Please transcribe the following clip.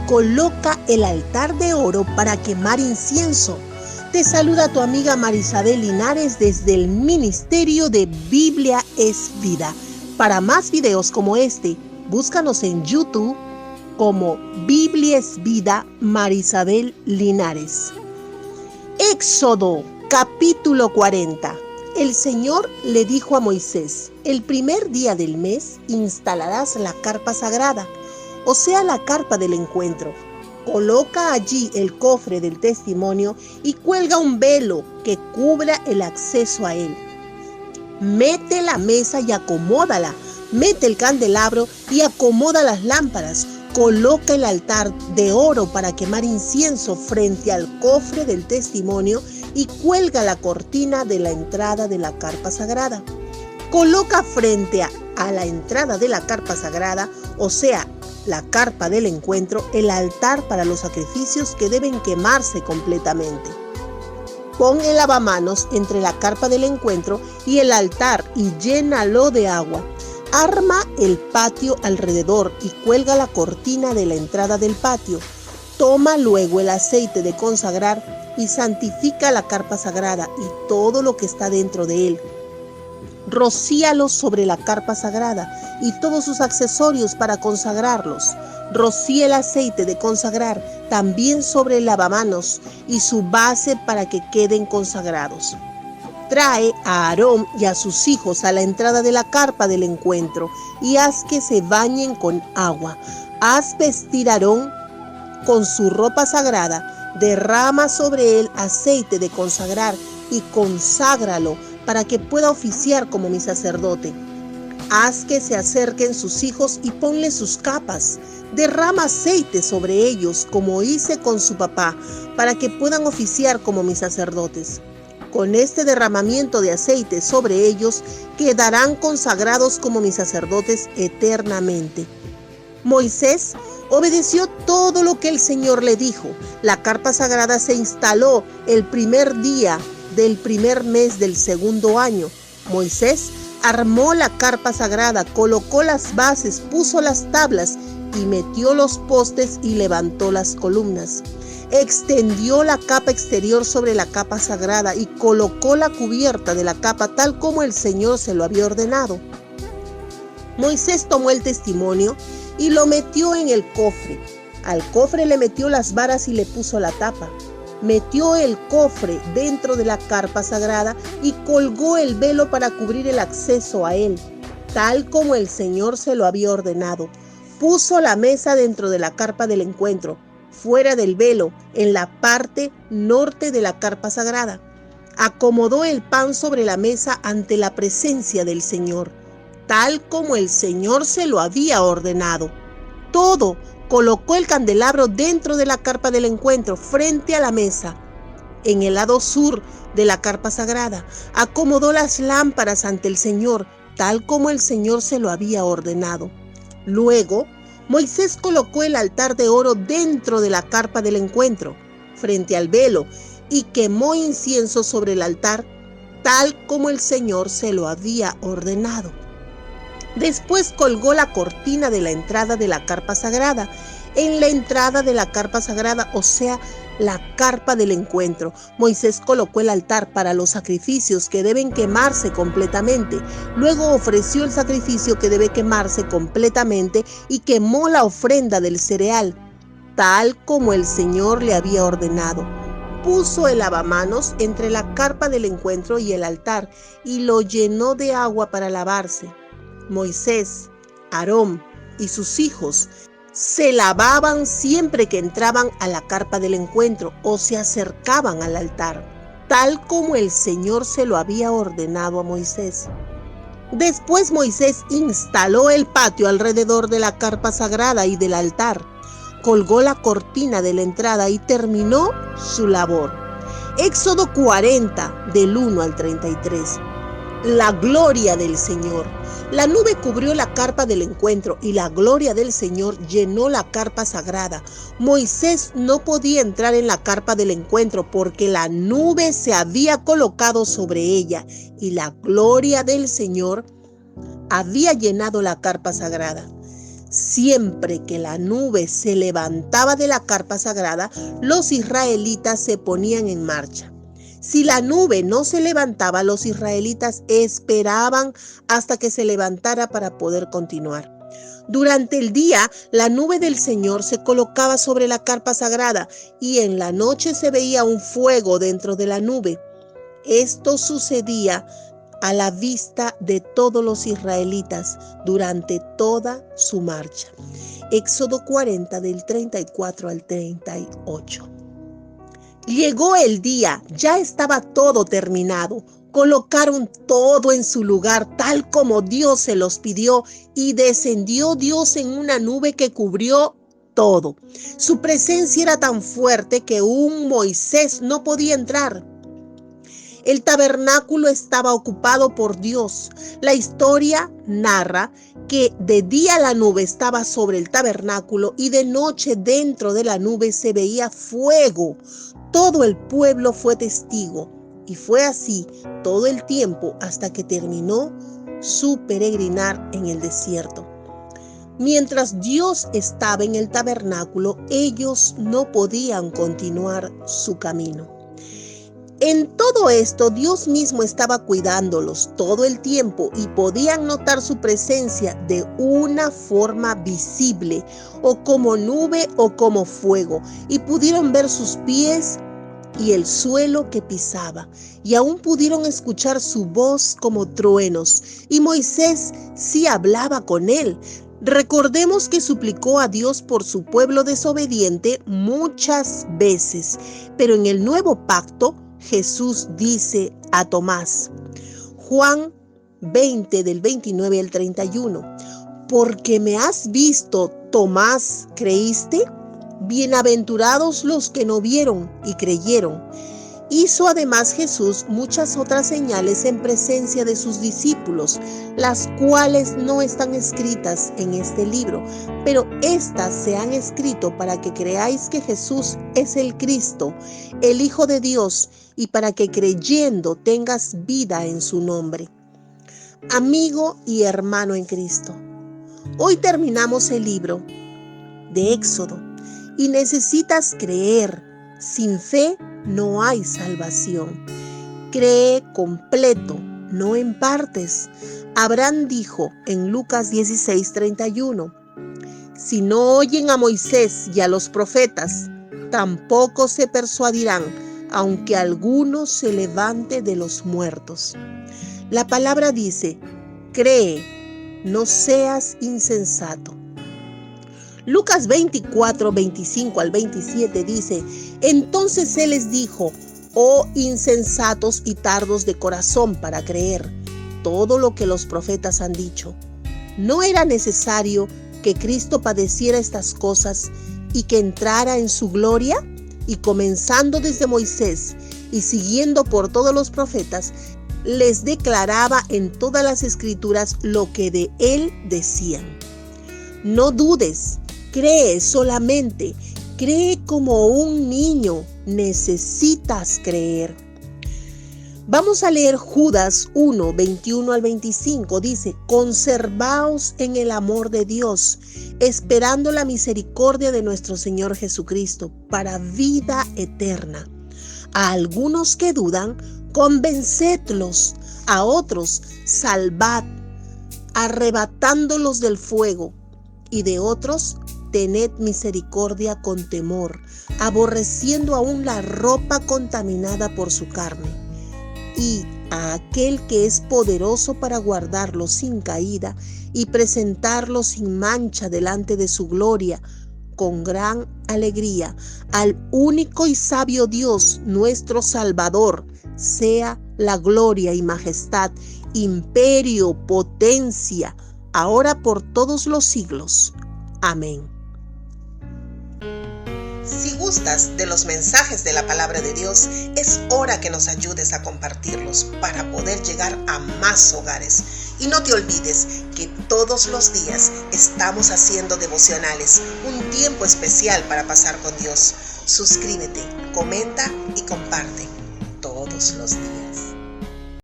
coloca el altar de oro para quemar incienso. Te saluda tu amiga Marisabel Linares desde el Ministerio de Biblia es Vida. Para más videos como este, búscanos en YouTube como Biblia es Vida Marisabel Linares. Éxodo capítulo 40. El Señor le dijo a Moisés: el primer día del mes instalarás la carpa sagrada, o sea, la carpa del encuentro. Coloca allí el cofre del testimonio y cuelga un velo que cubra el acceso a él. Mete la mesa y acomódala. Mete el candelabro y acomoda las lámparas. Coloca el altar de oro para quemar incienso frente al cofre del testimonio y cuelga la cortina de la entrada de la carpa sagrada. Coloca frente a la entrada de la carpa sagrada, o sea, la carpa del encuentro, el altar para los sacrificios que deben quemarse completamente. Pon el lavamanos entre la carpa del encuentro y el altar y llénalo de agua. Arma el patio alrededor y cuelga la cortina de la entrada del patio. Toma luego el aceite de consagrar y santifica la carpa sagrada y todo lo que está dentro de él. Rocíalos sobre la carpa sagrada y todos sus accesorios para consagrarlos. Rocía el aceite de consagrar también sobre el lavamanos y su base para que queden consagrados. Trae a Aarón y a sus hijos a la entrada de la carpa del encuentro y haz que se bañen con agua. Haz vestir a Aarón con su ropa sagrada, derrama sobre él aceite de consagrar y conságralo para que pueda oficiar como mi sacerdote. Haz que se acerquen sus hijos y ponle sus capas. Derrama aceite sobre ellos como hice con su papá, para que puedan oficiar como mis sacerdotes. Con este derramamiento de aceite sobre ellos quedarán consagrados como mis sacerdotes eternamente. Moisés obedeció todo lo que el Señor le dijo. La carpa sagrada se instaló el primer día del primer mes del segundo año. Moisés armó la carpa sagrada, colocó las bases, puso las tablas y metió los postes y levantó las columnas. Extendió la capa exterior sobre la capa sagrada y colocó la cubierta de la capa tal como el Señor se lo había ordenado. Moisés tomó el testimonio y lo metió en el cofre. Al cofre le metió las varas y le puso la tapa. Metió el cofre dentro de la carpa sagrada y colgó el velo para cubrir el acceso a él, tal como el Señor se lo había ordenado. Puso la mesa dentro de la carpa del encuentro, fuera del velo, en la parte norte de la carpa sagrada. Acomodó el pan sobre la mesa ante la presencia del Señor, tal como el Señor se lo había ordenado. Todo. Colocó el candelabro dentro de la carpa del encuentro, frente a la mesa. En el lado sur de la carpa sagrada, acomodó las lámparas ante el Señor, tal como el Señor se lo había ordenado. Luego, Moisés colocó el altar de oro dentro de la carpa del encuentro, frente al velo, y quemó incienso sobre el altar, tal como el Señor se lo había ordenado. Después colgó la cortina de la entrada de la carpa sagrada. En la entrada de la carpa sagrada, o sea, la carpa del encuentro, Moisés colocó el altar para los sacrificios que deben quemarse completamente. Luego ofreció el sacrificio que debe quemarse completamente y quemó la ofrenda del cereal, tal como el Señor le había ordenado. Puso el lavamanos entre la carpa del encuentro y el altar y lo llenó de agua para lavarse. Moisés, Aarón y sus hijos se lavaban siempre que entraban a la carpa del encuentro o se acercaban al altar, tal como el Señor se lo había ordenado a Moisés. Después Moisés instaló el patio alrededor de la carpa sagrada y del altar, colgó la cortina de la entrada y terminó su labor. Éxodo 40, del 1 al 33. La gloria del Señor. La nube cubrió la carpa del encuentro y la gloria del Señor llenó la carpa sagrada. Moisés no podía entrar en la carpa del encuentro porque la nube se había colocado sobre ella y la gloria del Señor había llenado la carpa sagrada. Siempre que la nube se levantaba de la carpa sagrada, los israelitas se ponían en marcha. Si la nube no se levantaba, los israelitas esperaban hasta que se levantara para poder continuar. Durante el día, la nube del Señor se colocaba sobre la carpa sagrada y en la noche se veía un fuego dentro de la nube. Esto sucedía a la vista de todos los israelitas durante toda su marcha. Éxodo 40 del 34 al 38. Llegó el día, ya estaba todo terminado. Colocaron todo en su lugar tal como Dios se los pidió y descendió Dios en una nube que cubrió todo. Su presencia era tan fuerte que un Moisés no podía entrar. El tabernáculo estaba ocupado por Dios. La historia narra que de día la nube estaba sobre el tabernáculo y de noche dentro de la nube se veía fuego. Todo el pueblo fue testigo y fue así todo el tiempo hasta que terminó su peregrinar en el desierto. Mientras Dios estaba en el tabernáculo, ellos no podían continuar su camino. En todo esto, Dios mismo estaba cuidándolos todo el tiempo y podían notar su presencia de una forma visible, o como nube o como fuego, y pudieron ver sus pies y el suelo que pisaba, y aún pudieron escuchar su voz como truenos, y Moisés sí hablaba con él. Recordemos que suplicó a Dios por su pueblo desobediente muchas veces, pero en el nuevo pacto, Jesús dice a Tomás, Juan 20 del 29 al 31, porque me has visto, Tomás, ¿creíste? Bienaventurados los que no vieron y creyeron. Hizo además Jesús muchas otras señales en presencia de sus discípulos, las cuales no están escritas en este libro, pero estas se han escrito para que creáis que Jesús es el Cristo, el Hijo de Dios, y para que creyendo tengas vida en su nombre. Amigo y hermano en Cristo, hoy terminamos el libro de Éxodo y necesitas creer. Sin fe no hay salvación. Cree completo, no en partes. Abraham dijo en Lucas 16:31, si no oyen a Moisés y a los profetas, tampoco se persuadirán, aunque alguno se levante de los muertos. La palabra dice, cree, no seas insensato. Lucas 24, 25 al 27 dice, entonces él les dijo, oh insensatos y tardos de corazón para creer todo lo que los profetas han dicho. ¿No era necesario que Cristo padeciera estas cosas y que entrara en su gloria? Y comenzando desde Moisés y siguiendo por todos los profetas, les declaraba en todas las escrituras lo que de él decían. No dudes. Cree solamente, cree como un niño, necesitas creer. Vamos a leer Judas 1, 21 al 25, dice, conservaos en el amor de Dios, esperando la misericordia de nuestro Señor Jesucristo para vida eterna. A algunos que dudan, convencedlos, a otros salvad, arrebatándolos del fuego, y de otros tened misericordia con temor, aborreciendo aún la ropa contaminada por su carne. Y a aquel que es poderoso para guardarlos sin caída y presentarlos sin mancha delante de su gloria, con gran alegría, al único y sabio Dios, nuestro Salvador, sea la gloria y majestad, imperio, potencia, ahora por todos los siglos. Amén. Si gustas de los mensajes de la palabra de Dios, es hora que nos ayudes a compartirlos para poder llegar a más hogares. Y no te olvides que todos los días estamos haciendo devocionales, un tiempo especial para pasar con Dios. Suscríbete, comenta y comparte todos los días.